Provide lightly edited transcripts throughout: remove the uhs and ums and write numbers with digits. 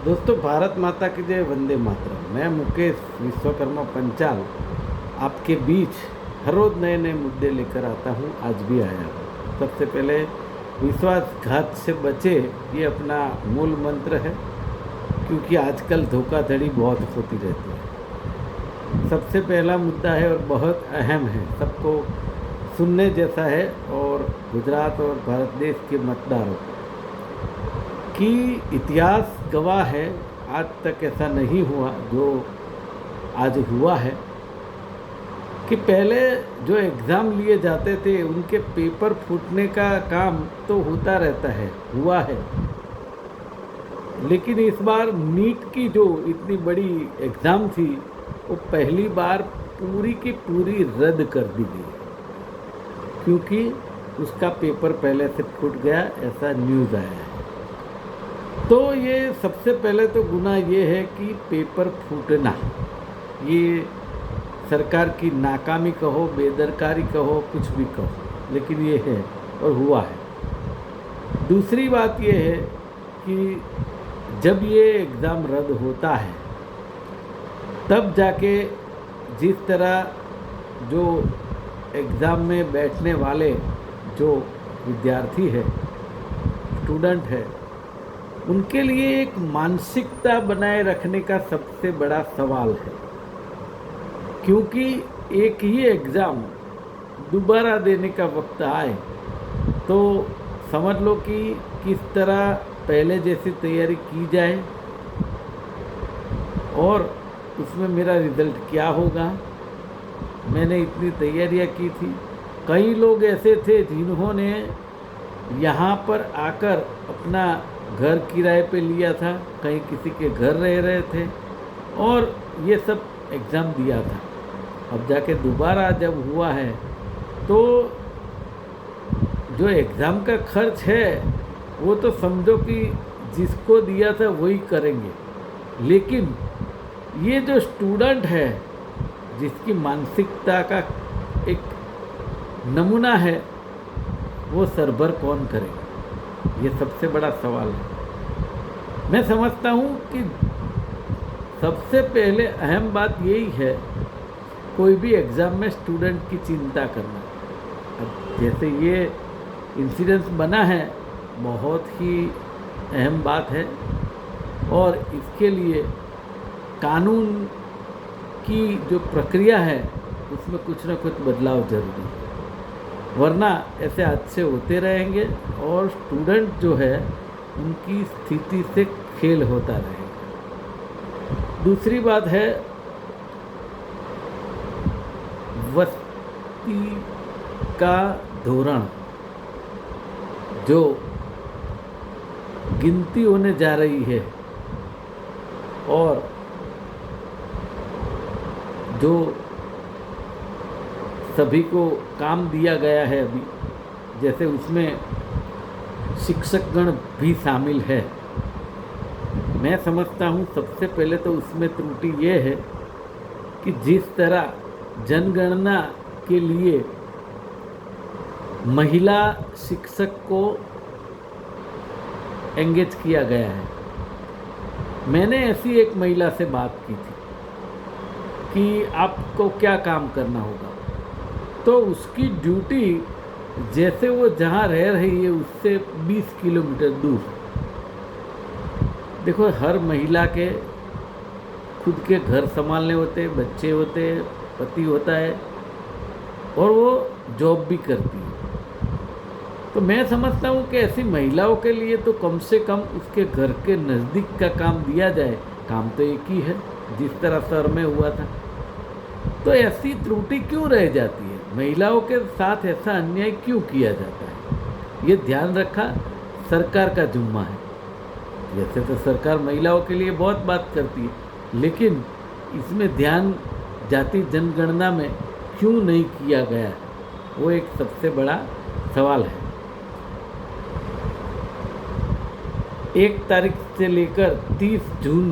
दोस्तों, भारत माता की जय, वंदे मातरम। मैं मुकेश विश्वकर्मा पंचाल आपके बीच हर रोज़ नए नए मुद्दे लेकर आता हूँ। आज भी आया हूँ। सबसे पहले विश्वासघात से बचे, ये अपना मूल मंत्र है, क्योंकि आजकल धोखाधड़ी बहुत होती रहती है। सबसे पहला मुद्दा है और बहुत अहम है, सबको सुनने जैसा है, और गुजरात और भारत देश के मतदारों कि इतिहास गवाह है, आज तक ऐसा नहीं हुआ जो आज हुआ है, कि पहले जो एग्ज़ाम लिए जाते थे उनके पेपर फूटने का काम तो होता रहता है, हुआ है। लेकिन इस बार नीट की जो इतनी बड़ी एग्ज़ाम थी, वो पहली बार पूरी की पूरी रद्द कर दी गई, क्योंकि उसका पेपर पहले से फूट गया, ऐसा न्यूज़ आया है। तो ये सबसे पहले तो गुनाह ये है कि पेपर फूटना, ये सरकार की नाकामी कहो, बेदरकारी कहो, कुछ भी कहो, लेकिन ये है और हुआ है। दूसरी बात ये है कि जब ये एग्ज़ाम रद्द होता है, तब जाके जिस तरह जो एग्ज़ाम में बैठने वाले जो विद्यार्थी है, स्टूडेंट है, उनके लिए एक मानसिकता बनाए रखने का सबसे बड़ा सवाल है। क्योंकि एक ही एग्ज़ाम दोबारा देने का वक्त आए तो समझ लो कि किस तरह पहले जैसी तैयारी की जाए और उसमें मेरा रिज़ल्ट क्या होगा। मैंने इतनी तैयारियां की थी। कई लोग ऐसे थे जिन्होंने यहाँ पर आकर अपना घर किराए पे लिया था, कहीं किसी के घर रह रहे थे और ये सब एग्ज़ाम दिया था। अब जाके दोबारा जब हुआ है तो जो एग्ज़ाम का खर्च है वो तो समझो कि जिसको दिया था वही करेंगे, लेकिन ये जो स्टूडेंट है जिसकी मानसिकता का एक नमूना है, वो सरभर कौन करेगा, ये सबसे बड़ा सवाल है। मैं समझता हूँ कि सबसे पहले अहम बात यही है, कोई भी एग्ज़ाम में स्टूडेंट की चिंता करना। अब जैसे ये इंसिडेंस बना है, बहुत ही अहम बात है और इसके लिए कानून की जो प्रक्रिया है उसमें कुछ ना कुछ बदलाव जरूरी है, वरना ऐसे हादसे होते रहेंगे और स्टूडेंट जो है उनकी स्थिति से खेल होता रहेगा। दूसरी बात है, वस्ती का धोरण जो गिनती होने जा रही है और जो सभी को काम दिया गया है अभी, जैसे उसमें शिक्षकगण भी शामिल है। मैं समझता हूँ सबसे पहले तो उसमें त्रुटि ये है कि जिस तरह जनगणना के लिए महिला शिक्षक को एंगेज किया गया है। मैंने ऐसी एक महिला से बात की थी कि आपको क्या काम करना होगा, तो उसकी ड्यूटी जैसे वो जहाँ रह रही है उससे 20 किलोमीटर दूर। देखो, हर महिला के खुद के घर संभालने होते, बच्चे होते, पति होता है और वो जॉब भी करती है। तो मैं समझता हूँ कि ऐसी महिलाओं के लिए तो कम से कम उसके घर के नज़दीक का काम दिया जाए। काम तो एक ही है, जिस तरह शहर में हुआ था। तो ऐसी त्रुटि क्यों रह जाती है, महिलाओं के साथ ऐसा अन्याय क्यों किया जाता है, ये ध्यान रखा सरकार का जिम्मा है। वैसे तो सरकार महिलाओं के लिए बहुत बात करती है, लेकिन इसमें ध्यान जाति जनगणना में क्यों नहीं किया गया, वो एक सबसे बड़ा सवाल है। 1 तारीख से लेकर 30 जून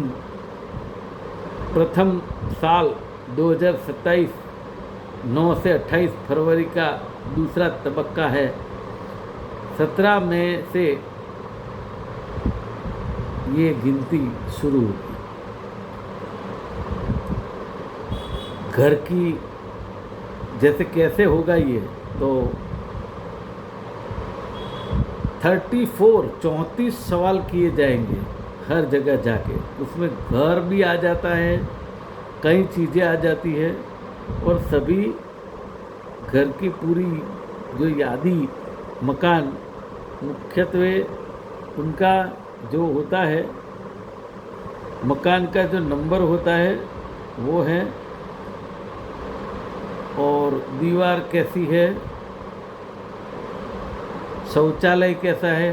प्रथम साल 2027, 9 से 28 फरवरी का दूसरा तबक्का है। 17 मई से ये गिनती शुरू होगी। घर की जैसे कैसे होगा ये, तो 34 सवाल किए जाएंगे हर जगह जाके। उसमें घर भी आ जाता है, कई चीज़ें आ जाती है, और सभी घर की पूरी जो यादी मकान मुख्यत्वे उनका जो होता है, मकान का जो नंबर होता है वो है, और दीवार कैसी है, शौचालय कैसा है,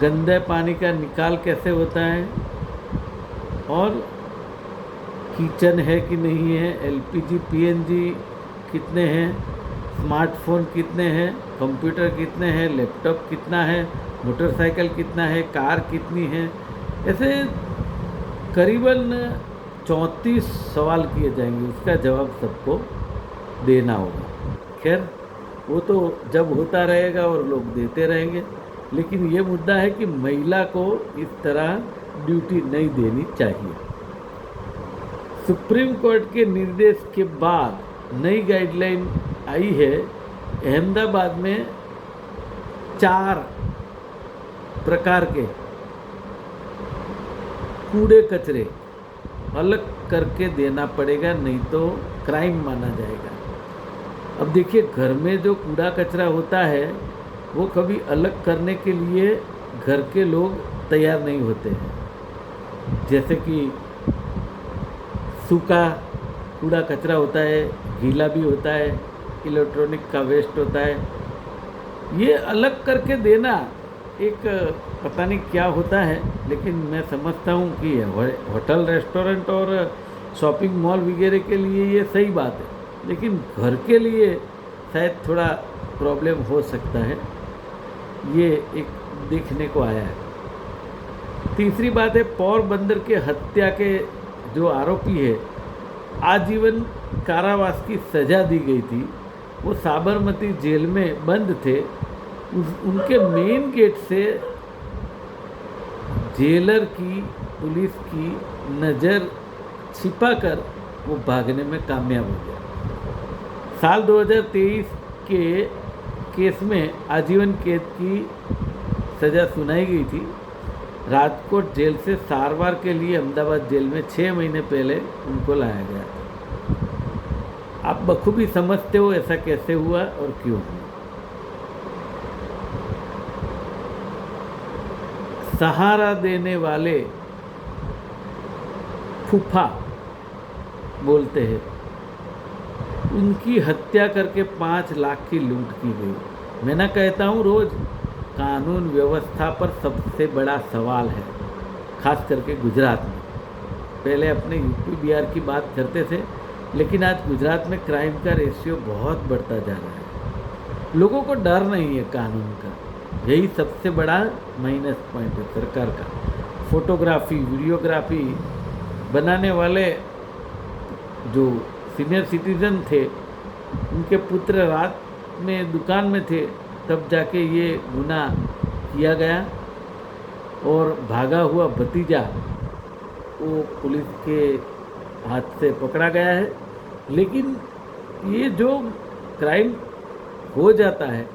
गंदे पानी का निकाल कैसे होता है, और किचन है कि नहीं है, एलपीजी पीएनजी कितने हैं, स्मार्टफोन कितने हैं, कंप्यूटर कितने हैं, लैपटॉप कितना है, मोटरसाइकिल कितना है, कार कितनी है। ऐसे करीबन 34 सवाल किए जाएंगे, उसका जवाब सबको देना होगा। खैर वो तो जब होता रहेगा और लोग देते रहेंगे, लेकिन ये मुद्दा है कि महिला को इस तरह ड्यूटी नहीं देनी चाहिए। सुप्रीम कोर्ट के निर्देश के बाद नई गाइडलाइन आई है। अहमदाबाद में 4 प्रकार के कूड़े कचरे अलग करके देना पड़ेगा, नहीं तो क्राइम माना जाएगा। अब देखिए, घर में जो कूड़ा कचरा होता है वो कभी अलग करने के लिए घर के लोग तैयार नहीं होते हैं। जैसे कि सूखा कूड़ा कचरा होता है, गीला भी होता है, इलेक्ट्रॉनिक का वेस्ट होता है, ये अलग करके देना एक पता नहीं क्या होता है। लेकिन मैं समझता हूँ कि होटल रेस्टोरेंट और शॉपिंग मॉल वगैरह के लिए ये सही बात है, लेकिन घर के लिए शायद थोड़ा प्रॉब्लम हो सकता है। ये एक देखने को आया है। तीसरी बात है, पोरबंदर के हत्या के जो आरोपी है, आजीवन कारावास की सज़ा दी गई थी। वो साबरमती जेल में बंद थे। उनके मेन गेट से जेलर की, पुलिस की नज़र छिपाकर वो भागने में कामयाब हो गया। साल 2023 के केस में आजीवन कैद की सज़ा सुनाई गई थी। राजकोट जेल से सारवार के लिए अहमदाबाद जेल में 6 महीने पहले उनको लाया गया था। आप बखूबी समझते हो ऐसा कैसे हुआ और क्यों हुआ। सहारा देने वाले फूफा बोलते हैं, उनकी हत्या करके 5 लाख की लूट की गई। मैं ना कहता हूँ रोज कानून व्यवस्था पर सबसे बड़ा सवाल है, खास करके गुजरात में। पहले अपने यूपी बिहार की बात करते थे, लेकिन आज गुजरात में क्राइम का रेशियो बहुत बढ़ता जा रहा है। लोगों को डर नहीं है कानून का, यही सबसे बड़ा माइनस पॉइंट है सरकार का। फोटोग्राफी, वीडियोग्राफी बनाने वाले जो सीनियर सिटीजन थे, उनके पुत्र रात में दुकान में थे, तब जाके ये गुनाह किया गया, और भागा हुआ भतीजा वो पुलिस के हाथ से पकड़ा गया है। लेकिन ये जो क्राइम हो जाता है